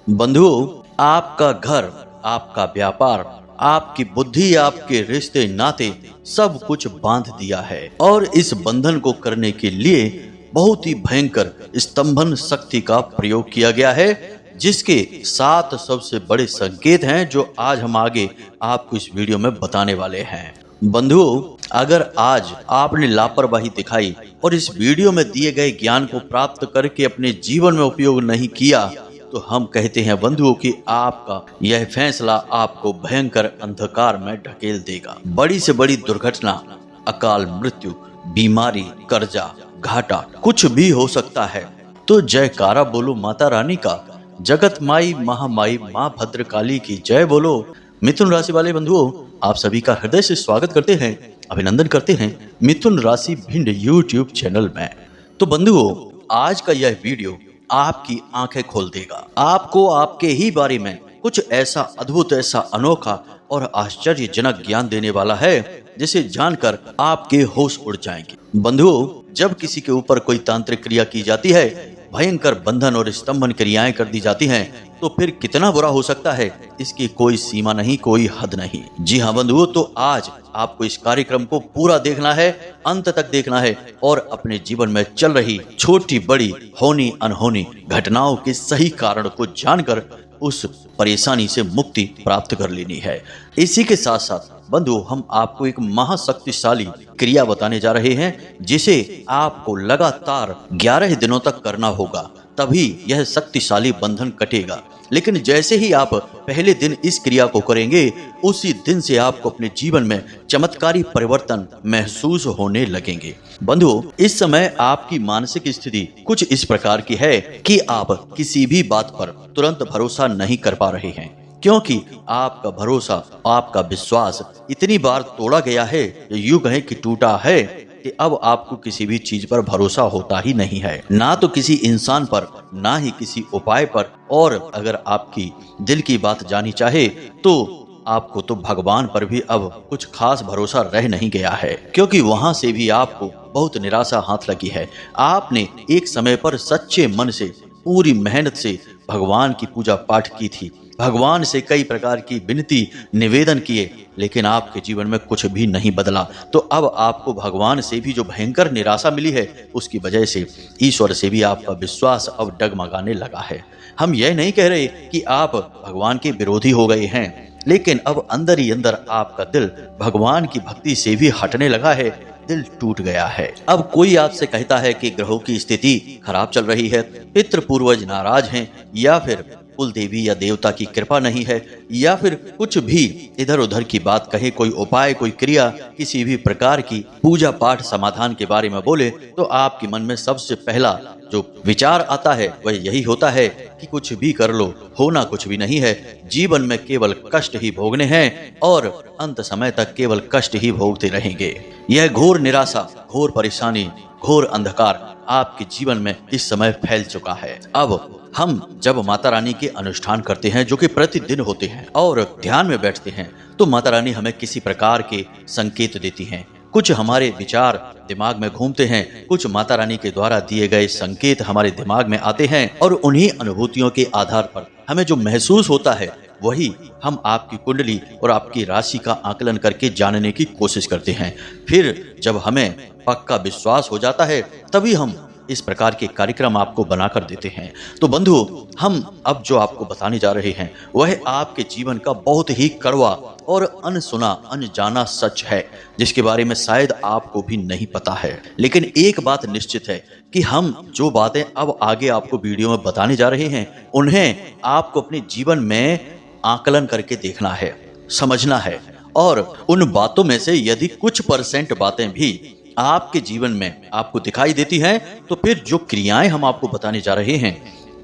बंधुओं, आपका घर, आपका व्यापार, आपकी बुद्धि, आपके रिश्ते नाते सब कुछ बांध दिया है और इस बंधन को करने के लिए बहुत ही भयंकर स्तंभन शक्ति का प्रयोग किया गया है, जिसके 7 सबसे बड़े संकेत हैं जो आज हम आगे आपको इस वीडियो में बताने वाले हैं। बंधुओं, अगर आज आपने लापरवाही दिखाई और इस वीडियो में दिए गए ज्ञान को प्राप्त करके अपने जीवन में उपयोग नहीं किया, तो हम कहते हैं बंधुओं कि आपका यह फैसला आपको भयंकर अंधकार में ढकेल देगा। बड़ी से बड़ी दुर्घटना, अकाल मृत्यु, बीमारी, कर्जा, घाटा, कुछ भी हो सकता है। तो जयकारा बोलो माता रानी का, जगत माई महामाई माँ भद्रकाली की जय बोलो। मिथुन राशि वाले बंधुओं, आप सभी का हृदय से स्वागत करते हैं, अभिनंदन करते हैं मिथुन राशि भिंड यूट्यूब चैनल में। तो बंधुओं, आज का यह वीडियो आपकी आंखें खोल देगा। आपको आपके ही बारे में कुछ ऐसा अद्भुत, ऐसा अनोखा और आश्चर्यजनक ज्ञान देने वाला है जिसे जानकर आपके होश उड़ जाएंगे। बंधुओं, जब किसी के ऊपर कोई तांत्रिक क्रिया की जाती है, भयंकर बंधन और स्तंभन क्रियाएं कर दी जाती हैं, तो फिर कितना बुरा हो सकता है, इसकी कोई सीमा नहीं, कोई हद नहीं। जी हाँ बंधुओं, तो आज आपको इस कार्यक्रम को पूरा देखना है, अंत तक देखना है और अपने जीवन में चल रही छोटी बड़ी होनी अनहोनी घटनाओं के सही कारण को जानकर उस परेशानी से मुक्ति प्राप्त कर लेनी है। इसी के साथ साथ बंधुओं, हम आपको एक महाशक्तिशाली क्रिया बताने जा रहे हैं जिसे आपको लगातार 11 दिनों तक करना होगा, तभी यह शक्तिशाली बंधन कटेगा। लेकिन जैसे ही आप पहले दिन इस क्रिया को करेंगे, उसी दिन से आपको अपने जीवन में चमत्कारी परिवर्तन महसूस होने लगेंगे। बंधुओं, इस समय आपकी मानसिक स्थिति कुछ इस प्रकार की है कि आप किसी भी बात पर तुरंत भरोसा नहीं कर पा रहे हैं, क्योंकि आपका भरोसा, आपका विश्वास इतनी बार तोड़ा गया है, यूं कहें कि टूटा है कि अब आपको किसी भी चीज पर भरोसा होता ही नहीं है, ना तो किसी इंसान पर, ना ही किसी उपाय पर। और अगर आपकी दिल की बात जानी चाहे तो आपको तो भगवान पर भी अब कुछ खास भरोसा रह नहीं गया है, क्योंकि वहां से भी आपको बहुत निराशा हाथ लगी है। आपने एक समय पर सच्चे मन से, पूरी मेहनत से भगवान की पूजा पाठ की थी, भगवान से कई प्रकार की विनती निवेदन किए, लेकिन आपके जीवन में कुछ भी नहीं बदला। तो अब आपको भगवान से भी जो भयंकर निराशा मिली है, उसकी वजह से ईश्वर से भी आपका विश्वास अब डगमगाने लगा है। हम यह नहीं कह रहे कि आप भगवान के विरोधी हो गए हैं, लेकिन अब अंदर ही अंदर आपका दिल भगवान की भक्ति से भी हटने लगा है, दिल टूट गया है। अब कोई आपसे कहता है कि ग्रहों की स्थिति खराब चल रही है, पितृ पूर्वज नाराज हैं, या फिर कुल देवी या देवता की कृपा नहीं है, या फिर कुछ भी इधर उधर की बात कहे, कोई उपाय, कोई क्रिया, किसी भी प्रकार की पूजा पाठ समाधान के बारे में बोले, तो आपके मन में सबसे पहला जो विचार आता है वह यही होता है कि कुछ भी कर लो, होना कुछ भी नहीं है, जीवन में केवल कष्ट ही भोगने हैं और अंत समय तक केवल कष्ट ही भोगते रहेंगे। यह घोर निराशा, घोर परेशानी, घोर अंधकार आपके जीवन में इस समय फैल चुका है। अब हम जब माता रानी के अनुष्ठान करते हैं, जो कि प्रतिदिन होते हैं, और ध्यान में बैठते हैं, तो माता रानी हमें किसी प्रकार के संकेत देती हैं। कुछ हमारे विचार दिमाग में घूमते हैं, कुछ माता रानी के द्वारा दिए गए संकेत हमारे दिमाग में आते हैं, और उन्हीं अनुभूतियों के आधार पर हमें जो महसूस होता है, वही हम आपकी कुंडली और आपकी राशि का आकलन करके जानने की कोशिश करते हैं। फिर जब हमें पक्का विश्वास हो जाता है, तभी हम इस प्रकार के कार्यक्रम आपको बनाकर देते हैं। तो बंधुओं, हम अब जो आपको बताने जा रहे हैं वह आपके जीवन का बहुत ही कड़वा और अनसुना, अनजाना सच है, जिसके बारे में शायद आपको भी नहीं पता है। लेकिन एक बात निश्चित है कि हम जो बातें अब आगे आपको वीडियो में बताने जा रहे हैं, उन्हें आपको अपने जीवन में आकलन करके देखना है, समझना है, और उन बातों में से यदि कुछ % बातें भी आपके जीवन में आपको दिखाई देती हैं, तो फिर जो क्रियाएं हम आपको बताने जा रहे हैं,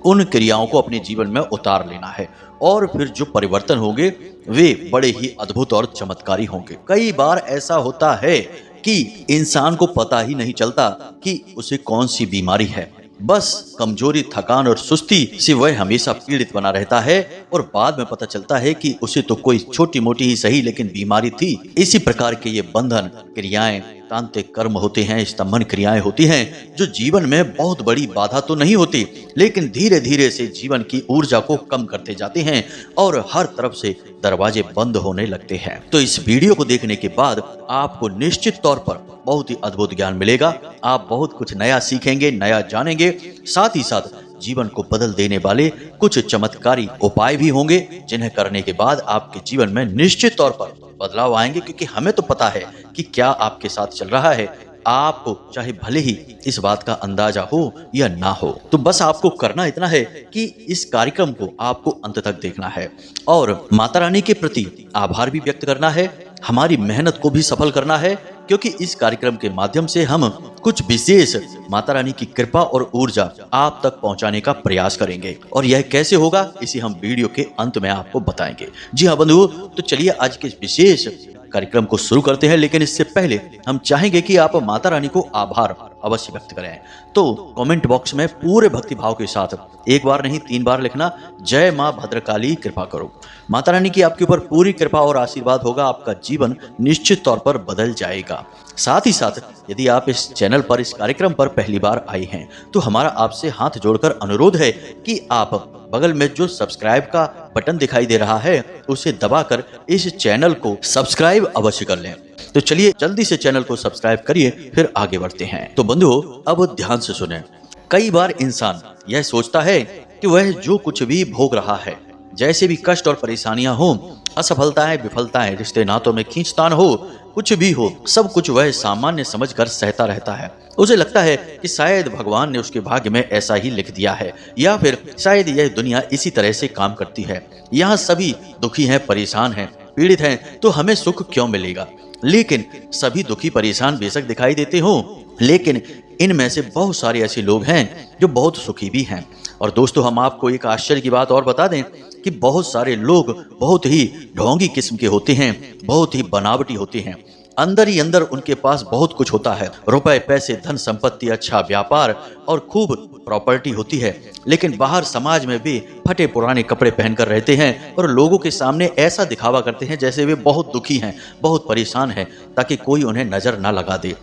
उन क्रियाओं को अपने जीवन में उतार लेना है, और फिर जो परिवर्तन होंगे वे बड़े ही अद्भुत और चमत्कारी होंगे। कई बार ऐसा होता है कि इंसान को पता ही नहीं चलता कि उसे कौन सी बीमारी है, बस कमजोरी, थकान और सुस्ती से वह हमेशा पीड़ित बना रहता है और बाद में पता चलता है कि उसे तो कोई छोटी मोटी ही सही लेकिन बीमारी थी। इसी प्रकार के ये बंधन, क्रियाएं, तांत्रिक कर्म होते हैं, स्तंभन क्रियाएं होती हैं जो जीवन में बहुत बड़ी बाधा तो नहीं होती, लेकिन धीरे धीरे से जीवन की ऊर्जा को कम करते जाते हैं और हर तरफ से दरवाजे बंद होने लगते हैं। तो इस वीडियो को देखने के बाद आपको निश्चित तौर पर बहुत ही अद्भुत ज्ञान मिलेगा। आप बहुत कुछ नया सीखेंगे, नया जानेंगे, साथ ही साथ जीवन को बदल देने वाले कुछ चमत्कारी उपाय भी होंगे जिन्हें करने के बाद आपके जीवन में निश्चित तौर पर बदलाव आएंगे, क्योंकि हमें तो पता है कि क्या आपके साथ चल रहा है। आपको चाहे भले ही इस बात का अंदाजा हो या ना हो, तो बस आपको करना इतना है कि इस कार्यक्रम को आपको अंत तक देखना है और माता रानी के प्रति आभार भी व्यक्त करना है, हमारी मेहनत को भी सफल करना है, क्योंकि इस कार्यक्रम के माध्यम से हम कुछ विशेष माता रानी की कृपा और ऊर्जा आप तक पहुंचाने का प्रयास करेंगे। और यह कैसे होगा, इसे हम वीडियो के अंत में आपको बताएंगे। जी हाँ बंधुओं, तो चलिए आज के विशेष कार्यक्रम को शुरू करते हैं, लेकिन इससे पहले हम चाहेंगे कि आप माता रानी को आभार अवश्य व्यक्त करें। तो कमेंट बॉक्स में पूरे भक्ति भाव के साथ एक बार नहीं 3 बार लिखना, जय मां भद्रकाली कृपा करो। माता रानी की आपके ऊपर पूरी कृपा और आशीर्वाद होगा, आपका जीवन निश्चित तौर पर बदल जाएगा। साथ ही साथ यदि आप इस चैनल पर, इस कार्यक्रम पर पहली बार आए हैं, तो हमारा आपसे हाथ जोड़कर अनुरोध है कि आप बगल में जो सब्सक्राइब का बटन दिखाई दे रहा है उसे दबाकर इस चैनल को सब्सक्राइब अवश्य कर लें। तो चलिए जल्दी से चैनल को सब्सक्राइब करिए, फिर आगे बढ़ते हैं। तो बंधुओं, अब ध्यान से सुनें। कई बार इंसान यह सोचता है कि वह जो कुछ भी भोग रहा है, जैसे भी कष्ट और परेशानियां हो, असफलताएं, विफलताएं, रिश्ते नातों में खींचतान हो, कुछ भी हो, सब कुछ वह सामान्य समझकर सहता रहता है। उसे लगता है कि शायद भगवान ने उसके भाग्य में ऐसा ही लिख दिया है, या फिर शायद यह दुनिया इसी तरह से काम करती है। यहाँ सभी दुखी हैं, परेशान हैं, पीड़ित हैं, तो हमें सुख क्यों मिलेगा। लेकिन सभी दुखी परेशान बेशक दिखाई देते हो, लेकिन इनमें से बहुत सारे ऐसे लोग हैं जो बहुत सुखी भी हैं। और दोस्तों, हम आपको एक आश्चर्य की बात और बता दें कि बहुत सारे लोग बहुत ही ढोंगी किस्म के होते हैं, बहुत ही बनावटी होते हैं। अंदर ही अंदर उनके पास बहुत कुछ होता है, रुपए, पैसे, धन संपत्ति, अच्छा व्यापार और खूब प्रॉपर्टी होती है, लेकिन बाहर समाज में भी फटे पुराने कपड़े पहनकर रहते हैं और लोगों के सामने ऐसा दिखावा करते हैं जैसे वे बहुत दुखी हैं, बहुत परेशान हैं, ताकि कोई उन्हें नजर ना लगा दे।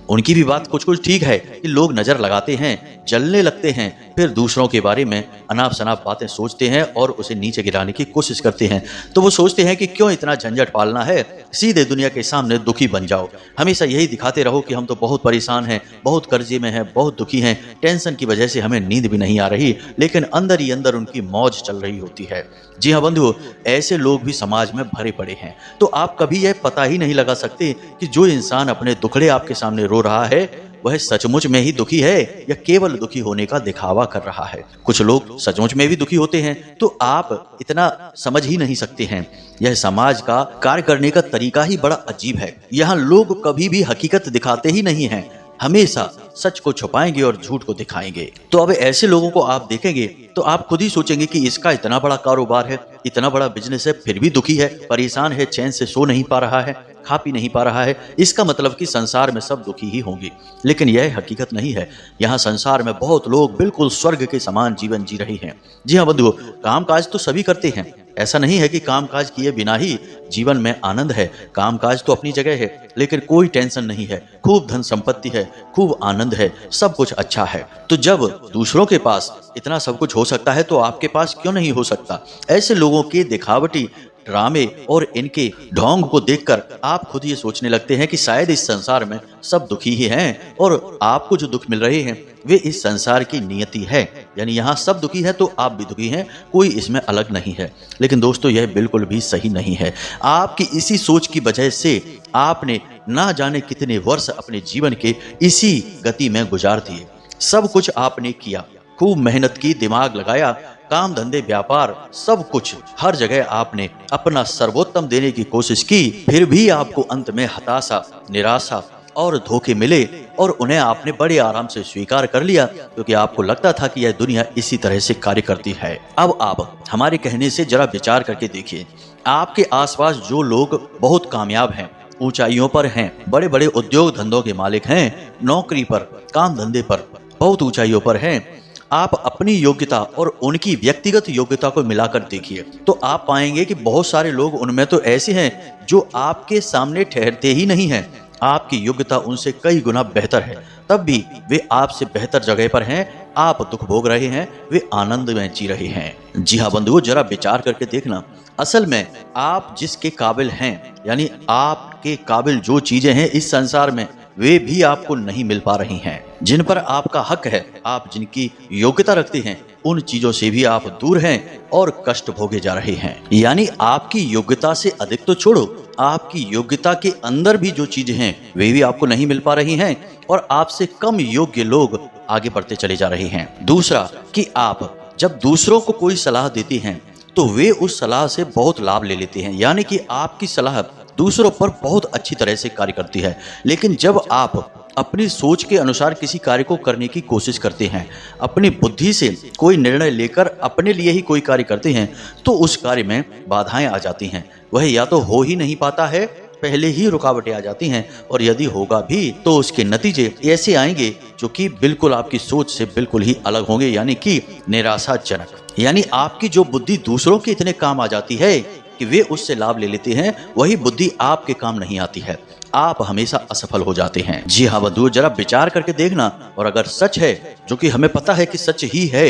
उनकी भी बात कुछ कुछ ठीक है कि लोग नजर लगाते हैं, जलने लगते हैं, फिर दूसरों के बारे में अनाप शनाप बातें सोचते हैं और उसे नीचे गिराने की कोशिश करते हैं। तो वो सोचते हैं कि क्यों इतना झंझट पालना है, सीधे दुनिया के सामने दुखी बन जाओ, हमेशा यही दिखाते रहो कि हम तो बहुत परेशान हैं, बहुत कर्जे में हैं, बहुत दुखी हैं, टेंशन की वजह से हमें नींद भी नहीं आ रही, लेकिन अंदर ही अंदर उनकी मौज चल रही होती है। जी हाँ बंधुओं, ऐसे लोग भी समाज में भरे पड़े हैं। तो आप कभी यह पता ही नहीं लगा सकते कि जो इंसान अपने दुखड़े आपके सामने रो रहा है वह सचमुच में ही दुखी है या केवल दुखी होने का दिखावा कर रहा है। कुछ लोग सचमुच में भी दुखी होते हैं, तो आप इतना समझ ही नहीं सकते हैं। यह समाज का कार्य करने का तरीका ही बड़ा अजीब है। यहाँ लोग कभी भी हकीकत दिखाते ही नहीं हैं, हमेशा सच को छुपाएंगे और झूठ को दिखाएंगे। तो अब ऐसे लोगों को आप देखेंगे तो आप खुद ही सोचेंगे कि इसका इतना बड़ा कारोबार है, इतना बड़ा बिजनेस है, फिर भी दुखी है, परेशान है, चैन से सो नहीं पा रहा है, खा पी नहीं पा रहा है। इसका मतलब कि संसार में सब दुखी ही होंगे, लेकिन यह हकीकत नहीं है। यहाँ संसार में बहुत लोग बिल्कुल स्वर्ग के समान जीवन जी रहे हैं। जी हाँ बंधुओं, कामकाज तो सभी करते हैं, ऐसा नहीं है कि कामकाज किए बिना ही जीवन में आनंद है। कामकाज तो अपनी जगह है, लेकिन कोई टेंशन नहीं है, खूब धन संपत्ति है, खूब आनंद है, सब कुछ अच्छा है। तो जब दूसरों के पास इतना सब कुछ हो सकता है तो आपके पास क्यों नहीं हो सकता। ऐसे लोगों के दिखावटी ड्रामे और इनके ढोंग को देखकर आप खुद ये सोचने लगते हैं कि शायद इस संसार में सब दुखी ही हैं और आपको जो दुख मिल रहे हैं वे इस संसार की नियति है। यानी यहाँ सब दुखी है तो आप भी दुखी हैं, कोई इसमें अलग नहीं है। लेकिन दोस्तों, यह बिल्कुल भी सही नहीं है। आपकी इसी सोच की वजह से आपने ना जाने कितने वर्ष अपने जीवन के इसी गति में गुजार दिए। सब कुछ आपने किया, खूब मेहनत की, दिमाग लगाया, काम धंधे व्यापार सब कुछ, हर जगह आपने अपना सर्वोत्तम देने की कोशिश की, फिर भी आपको अंत में हताशा, निराशा और धोखे मिले और उन्हें आपने बड़े आराम से स्वीकार कर लिया, क्योंकि आपको लगता था कि यह दुनिया इसी तरह से कार्य करती है। अब आप हमारे कहने से जरा विचार करके देखिए, आपके आसपास जो लोग बहुत कामयाब हैं, ऊंचाइयों पर हैं, बड़े बड़े उद्योग धंधों के मालिक हैं, नौकरी पर, काम धंधे पर बहुत ऊंचाइयों पर हैं, आप अपनी योग्यता और उनकी व्यक्तिगत योग्यता को मिलाकर देखिए तो आप पाएंगे कि बहुत सारे लोग उनमें तो ऐसे हैं जो आपके सामने ठहरते ही नहीं हैं। आपकी योग्यता उनसे कई गुना बेहतर है, तब भी वे आपसे बेहतर जगह पर हैं। आप दुख भोग रहे हैं, वे आनंद में जी रहे हैं। जी हाँ बंधुओं, जरा विचार करके देखना, असल में आप जिसके काबिल हैं, यानी आपके काबिल जो चीजें हैं इस संसार में, वे भी आपको नहीं मिल पा रही हैं। जिन पर आपका हक है, आप जिनकी योग्यता रखते हैं, उन चीजों से भी आप दूर हैं और कष्ट भोगे जा रहे हैं। यानी आपकी योग्यता से अधिक तो छोड़ो, आपकी योग्यता के अंदर भी जो चीजें हैं वे भी आपको नहीं मिल पा रही हैं और आपसे कम योग्य लोग आगे बढ़ते चले जा रहे हैं। दूसरा कि आप जब दूसरों को कोई सलाह देते हैं तो वे उस सलाह से बहुत लाभ ले लेते हैं, यानी कि आपकी सलाह दूसरों पर बहुत अच्छी तरह से कार्य करती है। लेकिन जब आप अपनी सोच के अनुसार किसी कार्य को करने की कोशिश करते हैं, अपनी बुद्धि से कोई निर्णय लेकर अपने लिए ही कोई कार्य करते हैं, तो उस कार्य में बाधाएं आ जाती हैं। वह या तो हो ही नहीं पाता है, पहले ही रुकावटें आ जाती हैं, और यदि होगा भी तो उसके नतीजे ऐसे आएंगे जो कि बिल्कुल आपकी सोच से बिल्कुल ही अलग होंगे, यानी कि निराशाजनक। यानी आपकी जो बुद्धि दूसरों के इतने काम आ जाती है कि वे उससे लाभ ले लेते हैं, वही बुद्धि आपके काम नहीं आती है। आप हमेशा असफल हो जाते हैं। जी हाँ बंधुओं, जरा विचार करके देखना, और अगर सच है, जो कि हमें पता है कि सच ही है,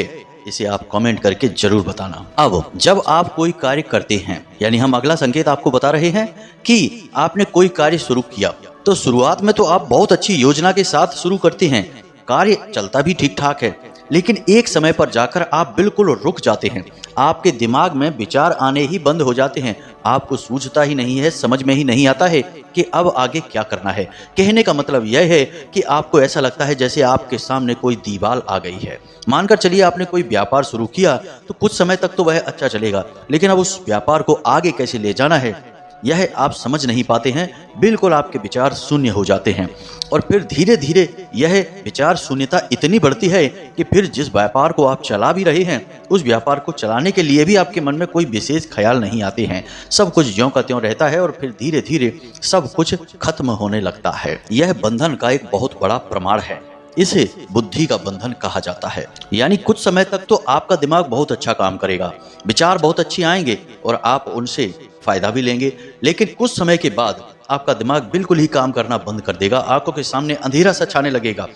इसे आप कमेंट करके जरूर बताना। अब जब आप कोई कार्य करते हैं, यानी हम अगला संकेत आपको बता रहे हैं कि आपने कोई कार्य शुरू किया, तो शुरुआत में तो आप बहुत अच्छी योजना के साथ शुरू करते हैं, कार्य चलता भी ठीक ठाक है, लेकिन एक समय पर जाकर आप बिल्कुल रुक जाते हैं। आपके दिमाग में विचार आने ही बंद हो जाते हैं, आपको सूझता ही नहीं है, समझ में ही नहीं आता है कि अब आगे क्या करना है। कहने का मतलब यह है कि आपको ऐसा लगता है जैसे आपके सामने कोई दीवार आ गई है। मानकर चलिए आपने कोई व्यापार शुरू किया, तो कुछ समय तक तो वह अच्छा चलेगा, लेकिन अब उस व्यापार को आगे कैसे ले जाना है यह आप समझ नहीं पाते हैं। बिल्कुल आपके विचार शून्य हो जाते हैं, और फिर धीरे धीरे यह विचार शून्यता इतनी बढ़ती है कि फिर जिस व्यापार को आप चला भी रहे हैं, उस व्यापार को चलाने के लिए भी आपके मन में कोई विशेष ख्याल नहीं आते हैं। सब कुछ ज्यों का त्यों रहता है, और फिर धीरे धीरे सब कुछ खत्म होने लगता है। यह बंधन का एक बहुत बड़ा प्रमाण है। इसे बुद्धि का बंधन कहा जाता है। यानी कुछ समय तक तो आपका दिमाग बहुत अच्छा काम करेगा, विचार बहुत अच्छे आएंगे और आप उनसे फायदा भी लेंगे, लेकिन कुछ समय के बाद आपका दिमाग बिल्कुल ही काम करना बंद कर देगा। आंखों के सामने अंधेरा सा छाने लगेगा।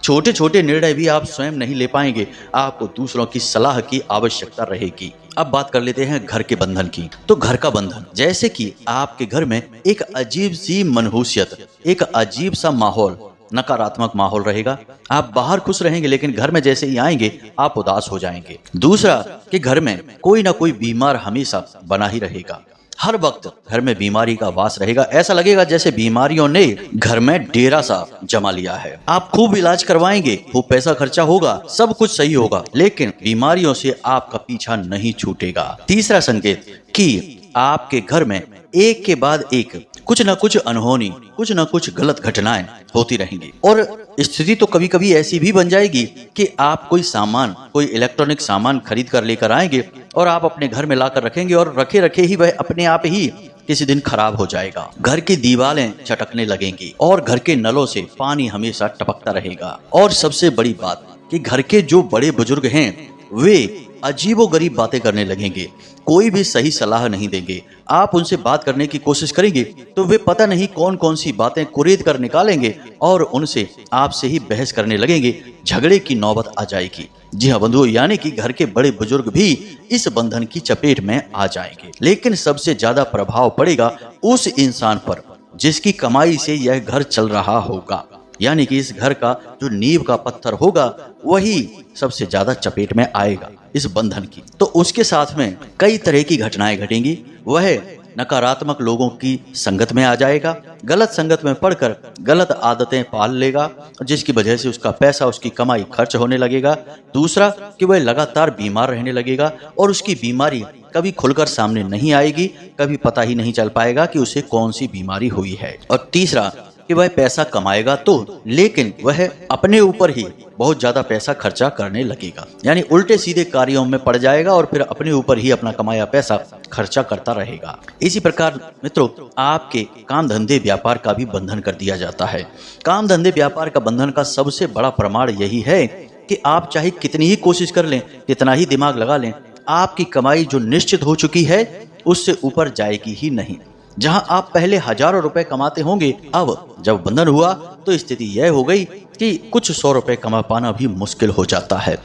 छोटे छोटे निर्णय भी आप स्वयं नहीं ले पाएंगे, आपको दूसरों की सलाह की आवश्यकता रहेगी। अब बात कर लेते हैं घर के बंधन की। तो घर का बंधन, जैसे कि आपके घर में एक अजीब सी मनहूसियत, एक अजीब सा माहौल, नकारात्मक माहौल रहेगा। आप बाहर खुश रहेंगे, लेकिन घर में जैसे ही आएंगे आप उदास हो जाएंगे। दूसरा कि घर में कोई ना कोई बीमार हमेशा बना ही रहेगा। हर वक्त घर में बीमारी का वास रहेगा। ऐसा लगेगा जैसे बीमारियों ने घर में डेरा सा जमा लिया है। आप खूब इलाज करवाएंगे, खूब पैसा खर्चा होगा, सब कुछ सही होगा, लेकिन बीमारियों से आपका पीछा नहीं छूटेगा। तीसरा संकेत कि आपके घर में एक के बाद एक कुछ न कुछ अनहोनी, कुछ न कुछ गलत घटनाएं होती रहेंगी, और स्थिति तो कभी कभी ऐसी भी बन जाएगी कि आप कोई सामान, कोई इलेक्ट्रॉनिक सामान खरीद कर लेकर आएंगे और आप अपने घर में लाकर रखेंगे, और रखे रखे ही वह अपने आप ही किसी दिन खराब हो जाएगा। घर की दीवारें चटकने लगेंगी और घर के नलों से पानी हमेशा टपकता रहेगा। और सबसे बड़ी बात कि घर के जो बड़े बुजुर्ग हैं वे अजीबोगरीब बातें करने लगेंगे, कोई भी सही सलाह नहीं देंगे। आप उनसे बात करने की कोशिश करेंगे तो वे पता नहीं कौन कौन सी बातें कुरेद कर निकालेंगे और उनसे आपसे ही बहस करने लगेंगे। झगड़े की नौबत आ जाएगी। जी हाँ बंधुओं, यानी कि घर के बड़े बुजुर्ग भी इस बंधन की चपेट में आ जाएंगे। लेकिन सबसे ज्यादा प्रभाव पड़ेगा उस इंसान पर जिसकी कमाई से यह घर चल रहा होगा, यानी कि इस घर का जो नींव का पत्थर होगा वही सबसे ज्यादा चपेट में आएगा इस बंधन की। तो उसके साथ में कई तरह की घटनाएं घटेंगी। वह नकारात्मक लोगों की संगत में आ जाएगा, गलत संगत में पड़कर गलत आदतें पाल लेगा, जिसकी वजह से उसका पैसा, उसकी कमाई खर्च होने लगेगा। दूसरा कि वह लगातार बीमार रहने लगेगा और उसकी बीमारी कभी खुलकर सामने नहीं आएगी, कभी पता ही नहीं चल पाएगा कि उसे कौन सी बीमारी हुई है। और तीसरा कि वह पैसा कमाएगा तो, लेकिन वह अपने ऊपर ही बहुत ज्यादा पैसा खर्चा करने लगेगा, यानी उल्टे सीधे कार्यों में पड़ जाएगा और फिर अपने ऊपर ही अपना कमाया पैसा खर्चा करता रहेगा। इसी प्रकार मित्रों, आपके काम धंधे व्यापार का भी बंधन कर दिया जाता है। काम धंधे व्यापार का बंधन का सबसे बड़ा प्रमाण यही है कि आप चाहे कितनी ही कोशिश कर लें, कितना ही दिमाग लगा लें, आपकी कमाई जो निश्चित हो चुकी है उससे ऊपर जाएगी ही नहीं। जहां आप पहले हजारों रुपए कमाते होंगे, अब जब बंधन हुआ तो स्थिति यह हो गई कि कुछ 100 रुपए कमा पाना भी मुश्किल हो जाता है।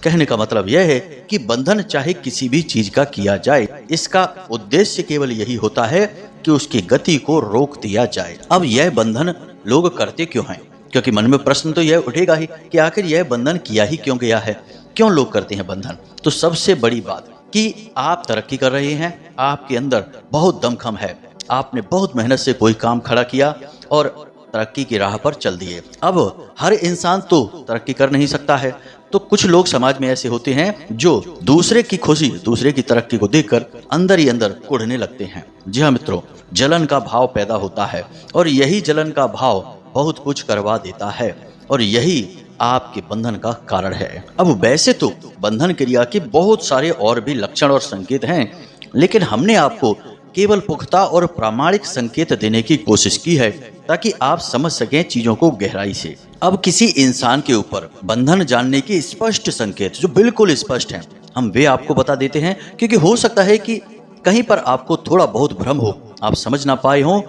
कहने का मतलब यह है कि बंधन चाहे किसी भी चीज का किया जाए, इसका उद्देश्य केवल यही होता है कि उसकी गति को रोक दिया जाए। अब यह बंधन लोग करते क्यों हैं? क्योंकि मन में प्रश्न तो यह उठेगा ही कि आखिर यह बंधन किया ही क्यों गया है, क्यों लोग करते हैं बंधन? तो सबसे बड़ी बात कि आप तरक्की कर रहे हैं, आपके अंदर बहुत दमखम है, आपने बहुत मेहनत से कोई काम खड़ा किया और तरक्की की राह पर चल दिए। अब हर इंसान तो तरक्की कर नहीं सकता है, तो कुछ लोग समाज में ऐसे होते हैं जो दूसरे की खुशी, दूसरे की तरक्की को देखकर अंदर ही अंदर कुढ़ने लगते हैं। जी हाँ मित्रों, जलन का भाव पैदा होता है और यही जलन का भाव बहुत कुछ करवा देता है और यही आपके बंधन का कारण है। अब वैसे तो बंधन क्रिया के बहुत सारे और भी लक्षण और संकेत हैं, लेकिन हमने आपको केवल पुख्ता और प्रामाणिक संकेत देने की कोशिश की है ताकि आप समझ सकें चीजों को गहराई से। अब किसी इंसान के ऊपर बंधन जानने के स्पष्ट संकेत जो बिल्कुल स्पष्ट हैं, हम वे आपको बता देते हैं, क्योंकि हो सकता है कि कहीं पर आपको थोड़ा बहुत भ्रम हो, आप समझ ना पाए हो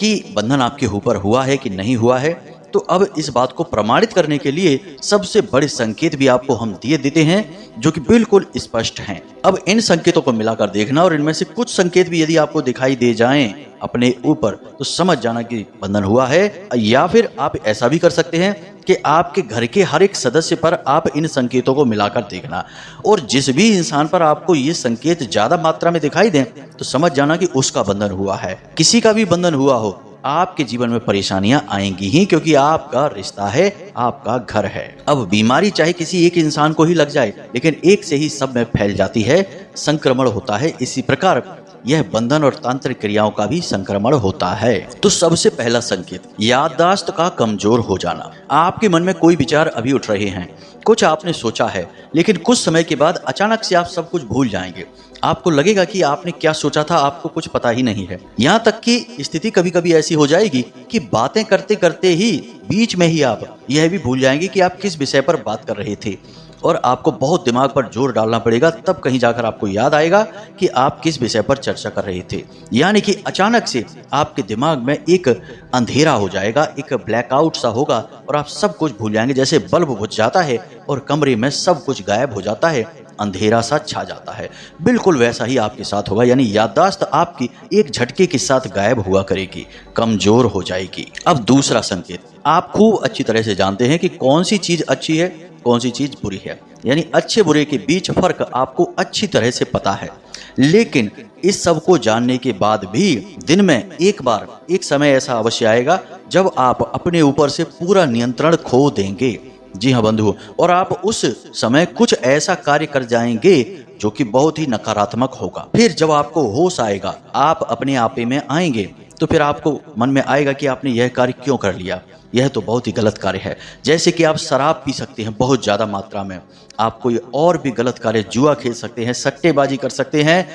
कि बंधन आपके ऊपर हुआ है कि नहीं हुआ है। तो अब इस बात को प्रमाणित करने के लिए सबसे बड़े संकेत भी आपको हम दिए देते हैं जो कि बिल्कुल स्पष्ट हैं। अब इन संकेतों को मिलाकर देखना और इनमें से कुछ संकेत भी यदि आपको दिखाई दे जाएं अपने ऊपर तो समझ जाना कि बंधन हुआ है। या फिर आप ऐसा भी कर सकते हैं कि आपके घर के हर एक सदस्य पर आप इन संकेतों को मिलाकर देखना और जिस भी इंसान पर आपको ये संकेत ज्यादा मात्रा में दिखाई दें तो समझ जाना कि उसका बंधन हुआ है। किसी का भी बंधन हुआ हो, आपके जीवन में परेशानियां आएंगी ही, क्योंकि आपका रिश्ता है, आपका घर है। अब बीमारी चाहे किसी एक इंसान को ही लग जाए, लेकिन एक से ही सब में फैल जाती है, संक्रमण होता है। इसी प्रकार यह बंधन और तांत्रिक क्रियाओं का भी संक्रमण होता है। तो सबसे पहला संकेत, याददाश्त का कमजोर हो जाना। आपके मन में कोई विचार अभी उठ रहे हैं, कुछ आपने सोचा है, लेकिन कुछ समय के बाद अचानक से आप सब कुछ भूल जाएंगे। आपको लगेगा कि आपने क्या सोचा था आपको कुछ पता ही नहीं है। यहाँ तक कि स्थिति कभी कभी ऐसी हो जाएगी कि बातें करते करते ही बीच में ही आप यह भी भूल जाएंगे कि आप किस विषय पर बात कर रहे थे और आपको बहुत दिमाग पर जोर डालना पड़ेगा, तब कहीं जाकर आपको याद आएगा कि आप किस विषय पर चर्चा कर रहे थे। यानी कि अचानक से आपके दिमाग में एक अंधेरा हो जाएगा, एक ब्लैकआउट सा होगा और आप सब कुछ भूल जाएंगे। जैसे बल्ब बुझ जाता है और कमरे में सब कुछ गायब हो जाता है, अंधेरा सा छा जाता है, बिल्कुल वैसा ही आपके साथ होगा। यानी याददाश्त आपकी एक झटके के साथ गायब हुआ करेगी, कमजोर हो जाएगी। अब दूसरा संकेत, आप खूब अच्छी तरह से जानते हैं कि कौन सी चीज अच्छी है, कौन सी चीज बुरी है, यानी अच्छे बुरे के बीच फर्क आपको अच्छी तरह से पता है। लेकिन इस सब को जानने के बाद भी दिन में एक समय ऐसा अवश्य आएगा जब आप अपने ऊपर से पूरा नियंत्रण खो देंगे। जी हाँ बंधु, और आप उस समय कुछ ऐसा कार्य कर जाएंगे जो कि बहुत ही नकारात्मक होगा। फिर जब आपको होश आएगा, आप अपने आपे में आएंगे, तो फिर आपको मन में आएगा कि आपने यह कार्य क्यों कर लिया, यह तो बहुत ही गलत कार्य है। जैसे कि आप शराब पी सकते हैं बहुत ज्यादा मात्रा में, आप कोई और भी गलत कार्य, जुआ खेल सकते हैं, सट्टेबाजी कर सकते हैं,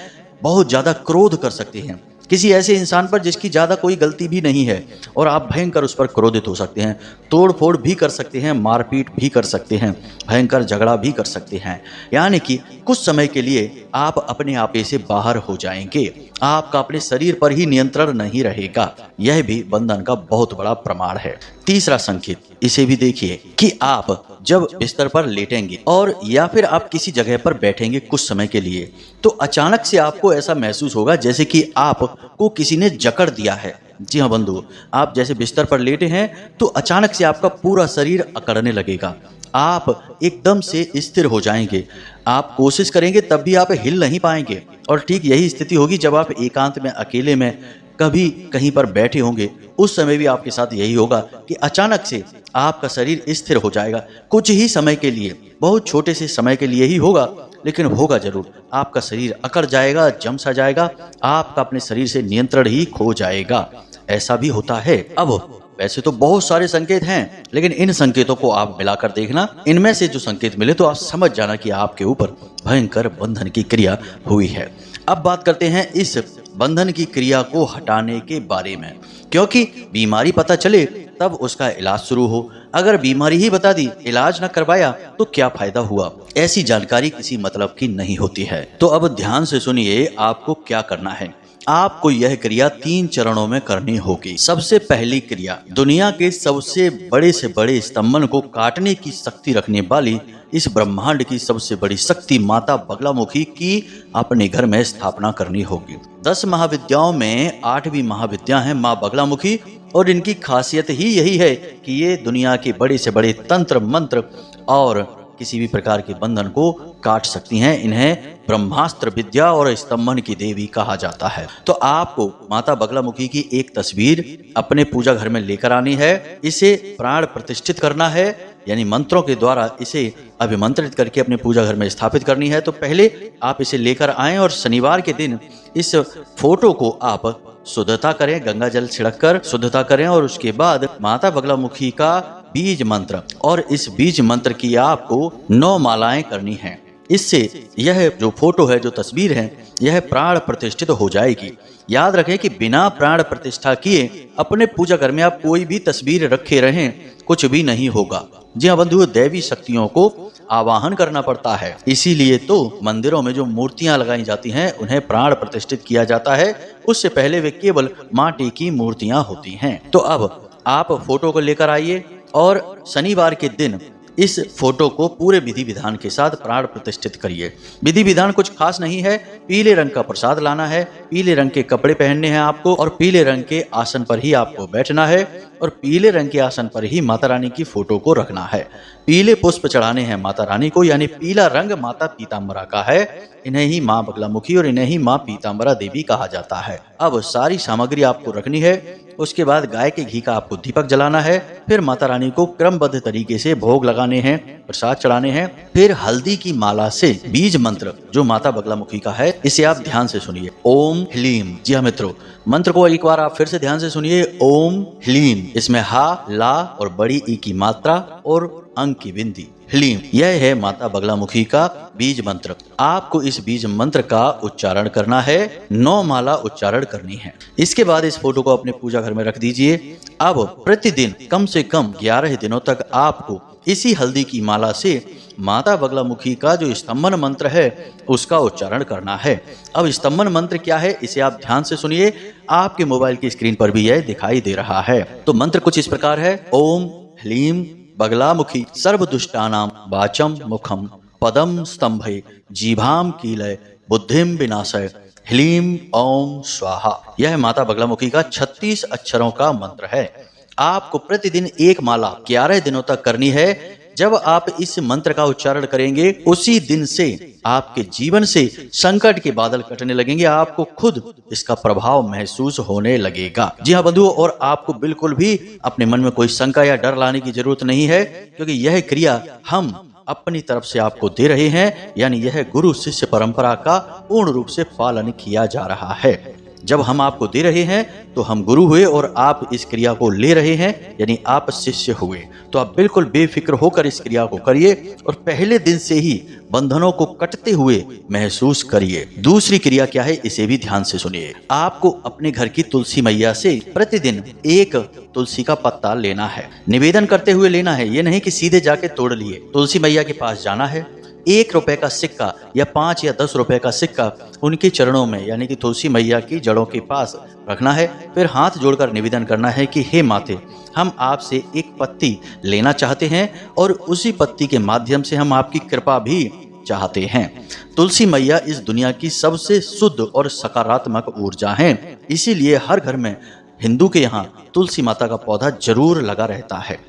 बहुत ज्यादा क्रोध कर सकते हैं किसी ऐसे इंसान पर जिसकी ज्यादा कोई गलती भी नहीं है और आप भयंकर उस पर क्रोधित हो सकते हैं, तोड़ फोड़ भी कर सकते हैं, मारपीट भी कर सकते हैं, भयंकर झगड़ा भी कर सकते हैं। यानी कि कुछ समय के लिए आप अपने आपे से बाहर हो जाएंगे, आपका अपने शरीर पर ही नियंत्रण नहीं रहेगा। यह भी बंधन का बहुत बड़ा प्रमाण है। तीसरा संकेत, इसे भी देखिए कि आप जब बिस्तर पर लेटेंगे और या फिर आप किसी जगह पर बैठेंगे कुछ समय के लिए, तो अचानक से आपको ऐसा महसूस होगा जैसे कि आपको किसी ने जकड़ दिया है। जी हाँ बंधु, आप जैसे बिस्तर पर लेटे हैं तो अचानक से आपका पूरा शरीर अकड़ने लगेगा, आप एकदम से स्थिर हो जाएंगे, आप कोशिश करेंगे तब भी आप हिल नहीं पाएंगे। और ठीक यही स्थिति होगी जब आप एकांत में, अकेले में कभी कहीं पर बैठे होंगे, उस समय भी आपके साथ यही होगा कि अचानक से आपका शरीर स्थिर हो जाएगा। कुछ ही समय के लिए, बहुत छोटे से समय के लिए ही होगा, लेकिन होगा जरूर। आपका शरीर अकड़ जाएगा, जम सा जाएगा, आपका अपने शरीर से नियंत्रण ही खो जाएगा। ऐसा भी होता है। अब वैसे तो बहुत सारे संकेत हैं, लेकिन इन संकेतों को आप मिलाकर देखना। इनमें से जो संकेत मिले तो आप समझ जाना कि आपके ऊपर भयंकर बंधन की क्रिया हुई है। अब बात करते हैं इस बंधन की क्रिया को हटाने के बारे में, क्योंकि बीमारी पता चले तब उसका इलाज शुरू हो। अगर बीमारी ही बता दी, इलाज न करवाया तो क्या फायदा हुआ। ऐसी जानकारी किसी मतलब की नहीं होती है। तो अब ध्यान से सुनिए आपको क्या करना है। आपको यह क्रिया 3 चरणों में करनी होगी। सबसे पहली क्रिया, दुनिया के सबसे बड़े से बड़े स्तंभन को काटने की शक्ति रखने वाली इस ब्रह्मांड की सबसे बड़ी शक्ति माता बगलामुखी की अपने घर में स्थापना करनी होगी। 10 महाविद्याओं में 8वीं महाविद्या है माँ बगलामुखी, और इनकी खासियत ही यही है कि ये दुनिया के बड़े से बड़े तंत्र मंत्र और किसी भी प्रकार के बंधन को काट सकती हैं। इन्हें ब्रह्मास्त्र विद्या और स्तंभन की देवी कहा जाता है। तो आपको माता बगलामुखी की एक तस्वीर अपने पूजा घर में लेकर आनी है। इसे प्राण प्रतिष्ठित करना है, यानी मंत्रों के द्वारा इसे अभिमंत्रित करके अपने पूजा घर में स्थापित करनी है। तो पहले आप इसे लेकर आएं और शनिवार के दिन इस फोटो को आप शुद्धता करें, गंगा जल छिड़क कर शुद्धता करें, और उसके बाद माता बगलामुखी का बीज मंत्र, और इस बीज मंत्र की आपको 9 मालाएं करनी हैं। इससे यह जो फोटो है, जो तस्वीर है, यह प्राण प्रतिष्ठित हो जाएगी। याद रखें कि बिना प्राण प्रतिष्ठा किए अपने पूजा घर में आप कोई भी तस्वीर रखे रहें, कुछ भी नहीं होगा। जी हाँ बंधुओं, दैवी शक्तियों को आवाहन करना पड़ता है। इसीलिए तो मंदिरों में जो मूर्तियां लगाई जाती हैं उन्हें प्राण प्रतिष्ठित किया जाता है। उससे पहले वे केवल माटी की मूर्तियां होती हैं। तो अब आप फोटो को लेकर आइए और शनिवार के दिन इस फोटो को पूरे विधि विधान के साथ प्राण प्रतिष्ठित करिए। विधि विधान कुछ खास नहीं है। पीले रंग का प्रसाद लाना है, पीले रंग के कपड़े पहनने हैं आपको, और पीले रंग के आसन पर ही आपको बैठना है, और पीले रंग के आसन पर ही माता रानी की फोटो को रखना है। पीले पुष्प चढ़ाने हैं माता रानी को, यानी पीला रंग माता पीताम्बरा का है। इन्हें ही माँ बगलामुखी और इन्हें ही माँ पीताम्बरा देवी कहा जाता है। अब सारी सामग्री आपको रखनी है। उसके बाद गाय के घी का आपको दीपक जलाना है। फिर माता रानी को क्रमबद्ध तरीके से भोग लगाने हैं, प्रसाद चढ़ाने हैं। फिर हल्दी की माला से बीज मंत्र जो माता बगलामुखी का है, इसे आप ध्यान से सुनिए। ओम ह्लीम। जी हाँ मित्रों, मंत्र को एक बार आप फिर से ध्यान से सुनिए। ओम ह्लीम। इसमें हा, ला और बड़ी ई की मात्रा और अंक की बिंदी। ह्लीम, यह है माता बगलामुखी का बीज मंत्र। आपको इस बीज मंत्र का उच्चारण करना है, 9 माला उच्चारण करनी है। इसके बाद इस फोटो को अपने पूजा घर में रख दीजिए। अब प्रतिदिन कम से कम 11 दिनों तक आपको इसी हल्दी की माला से माता बगलामुखी का जो स्तंभन मंत्र है उसका उच्चारण करना है। अब स्तंभन मंत्र क्या है, इसे आप ध्यान से सुनिए। आपके मोबाइल की स्क्रीन पर भी यह दिखाई दे रहा है। तो मंत्र कुछ इस प्रकार है। ओम ह्लीम बगलामुखी सर्वदुष्टानां वाचम मुखम पदम स्तंभे जीभाम कीलय बुद्धिम विनाशय ह्लीम ओम स्वाहा। यह माता बगलामुखी का 36 अक्षरों का मंत्र है। आपको प्रतिदिन एक माला 11 दिनों तक करनी है। जब आप इस मंत्र का उच्चारण करेंगे उसी दिन से आपके जीवन से संकट के बादल कटने लगेंगे। आपको खुद इसका प्रभाव महसूस होने लगेगा। जी हाँ बंधुओं, और आपको बिल्कुल भी अपने मन में कोई शंका या डर लाने की जरूरत नहीं है, क्योंकि यह क्रिया हम अपनी तरफ से आपको दे रहे हैं। यानी यह गुरु शिष्य परंपरा का पूर्ण रूप से पालन किया जा रहा है। जब हम आपको दे रहे हैं तो हम गुरु हुए और आप इस क्रिया को ले रहे हैं, यानी आप शिष्य हुए। तो आप बिल्कुल बेफिक्र होकर इस क्रिया को करिए और पहले दिन से ही बंधनों को कटते हुए महसूस करिए। दूसरी क्रिया क्या है, इसे भी ध्यान से सुनिए। आपको अपने घर की तुलसी मैया से प्रतिदिन एक तुलसी का पत्ता लेना है। निवेदन करते हुए लेना है, ये नहीं कि सीधे जाके तोड़ लिए। तुलसी मैया के पास जाना है, 1 रुपए का सिक्का या 5 या 10 रुपए का सिक्का उनके चरणों में यानी कि तुलसी मैया की जड़ों के पास रखना है। फिर हाथ जोड़कर निवेदन करना है कि हे माते, हम आपसे एक पत्ती लेना चाहते हैं और उसी पत्ती के माध्यम से हम आपकी कृपा भी चाहते हैं। तुलसी मैया इस दुनिया की सबसे शुद्ध और सकारात्मक ऊर्जा है। इसीलिए हर घर में हिंदू के यहाँ तुलसी माता का पौधा जरूर लगा रहता है।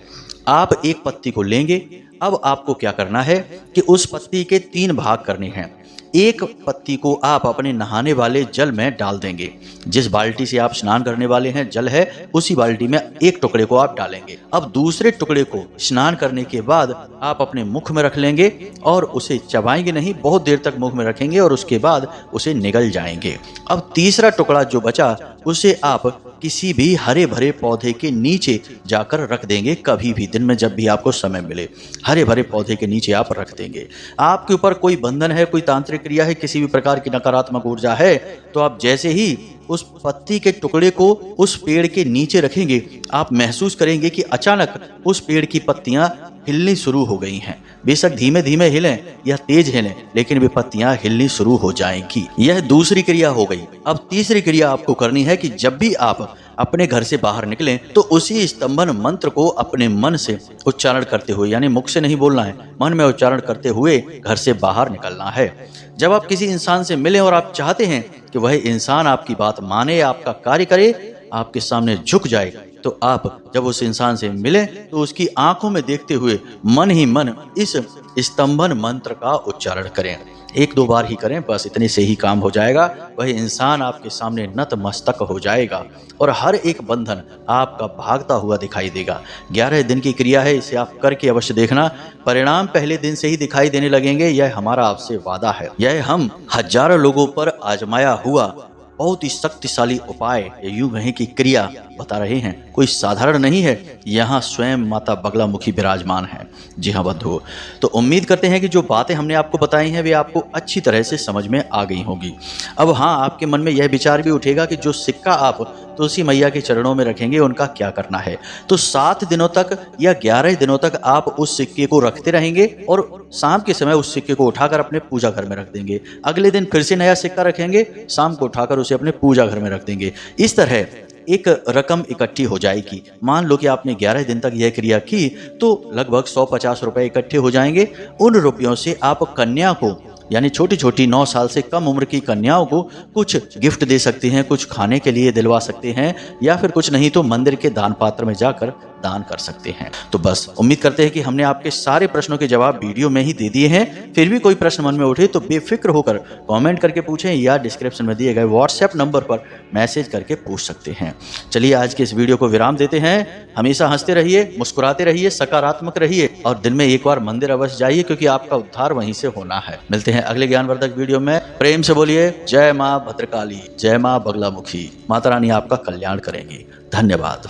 आप एक पत्ती को लेंगे। अब आपको क्या करना है कि उस पत्ती के 3 भाग करने हैं। एक पत्ती को आप अपने नहाने वाले जल में डाल देंगे। जिस बाल्टी से आप स्नान करने वाले हैं जल है, उसी बाल्टी में एक टुकड़े को आप डालेंगे। अब दूसरे टुकड़े को स्नान करने के बाद आप अपने मुख में रख लेंगे और उसे चबाएंगे नहीं, बहुत देर तक मुख में रखेंगे और उसके बाद उसे निगल जाएंगे। अब तीसरा टुकड़ा जो बचा उसे आप किसी भी हरे भरे पौधे के नीचे जाकर रख देंगे। कभी भी दिन में जब भी आपको समय मिले हरे भरे पौधे के नीचे आप रख देंगे। आपके ऊपर कोई बंधन है, कोई तांत्रिक क्रिया है, किसी भी प्रकार की नकारात्मक ऊर्जा है, तो आप जैसे ही उस पत्ती के टुकड़े को उस पेड़ के नीचे रखेंगे, आप महसूस करेंगे कि अचानक उस पेड़ की पत्तियां हिलनी शुरू हो गई हैं। बेशक धीमे धीमे हिलें या तेज हिलें, लेकिन वे पत्तियां हिलनी शुरू हो जाएंगी। यह दूसरी क्रिया हो गई। अब तीसरी क्रिया आपको करनी है कि जब भी आप अपने घर से बाहर निकलें तो उसी स्तंभन मंत्र को अपने मन से उच्चारण करते हुए, यानी मुख से नहीं बोलना है, मन में उच्चारण करते हुए घर से बाहर निकलना है। जब आप किसी इंसान से मिलें और आप चाहते हैं कि वह इंसान आपकी बात माने, आपका कार्य करे, आपके सामने झुक जाए, तो आप जब उस इंसान से मिलें तो उसकी आंखों में देखते हुए मन ही मन इस स्तंभन मंत्र का उच्चारण करें। 1-2 बार ही करें, बस इतने से ही काम हो जाएगा। वह इंसान आपके सामने नतमस्तक हो जाएगा और हर एक बंधन आपका भागता हुआ दिखाई देगा। 11 दिन की क्रिया है, इसे आप करके अवश्य देखना। परिणाम पहले दिन से ही दिखाई देने लगेंगे, यह हमारा आपसे वादा है। यह हम हजारों लोगों पर आजमाया हुआ बहुत ही शक्तिशाली उपाय, यूं कहें कि क्रिया बता रहे हैं। कोई साधारण नहीं है, यहाँ स्वयं माता बगलामुखी विराजमान है। जी हाँ बंधुओं, तो उम्मीद करते हैं कि जो बातें हमने आपको बताई हैं वे आपको अच्छी तरह से समझ में आ गई होंगी। अब हाँ, आपके मन में यह विचार भी उठेगा कि जो सिक्का आप तुलसी मैया के चरणों में रखेंगे उनका क्या करना है। तो 7 दिनों तक या 11 दिनों तक आप उस सिक्के को रखते रहेंगे और शाम के समय उस सिक्के को उठाकर अपने पूजा घर में रख देंगे। अगले दिन फिर से नया सिक्का रखेंगे, शाम को उठाकर उसे अपने पूजा घर में रख देंगे। इस तरह एक रकम इकट्ठी हो जाएगी। मान लो कि आपने 11 दिन तक यह क्रिया की तो लगभग 150 रुपए इकट्ठे हो जाएंगे। उन रुपयों से आप कन्या को, यानी छोटी छोटी 9 साल से कम उम्र की कन्याओं को कुछ गिफ्ट दे सकते हैं, कुछ खाने के लिए दिलवा सकते हैं, या फिर कुछ नहीं तो मंदिर के दान पात्र में जाकर दान कर सकते हैं। तो बस उम्मीद करते हैं कि हमने आपके सारे प्रश्नों के जवाब वीडियो में ही दे दिए हैं। फिर भी कोई प्रश्न मन में उठे तो बेफिक्र होकर कमेंट करके पूछें या डिस्क्रिप्शन में दिए गए व्हाट्सएप नंबर पर मैसेज करके पूछ सकते हैं। चलिए आज के इस वीडियो को विराम देते हैं। हमेशा हंसते रहिए, मुस्कुराते रहिए, सकारात्मक रहिए और दिन में एक बार मंदिर अवश्य जाइए, क्योंकि आपका उद्धार वहीं से होना है। मिलते हैं अगले ज्ञानवर्धक वीडियो में। प्रेम से बोलिए जय माँ भद्रकाली, जय माँ बगलामुखी। माता रानी आपका कल्याण करेंगी। धन्यवाद।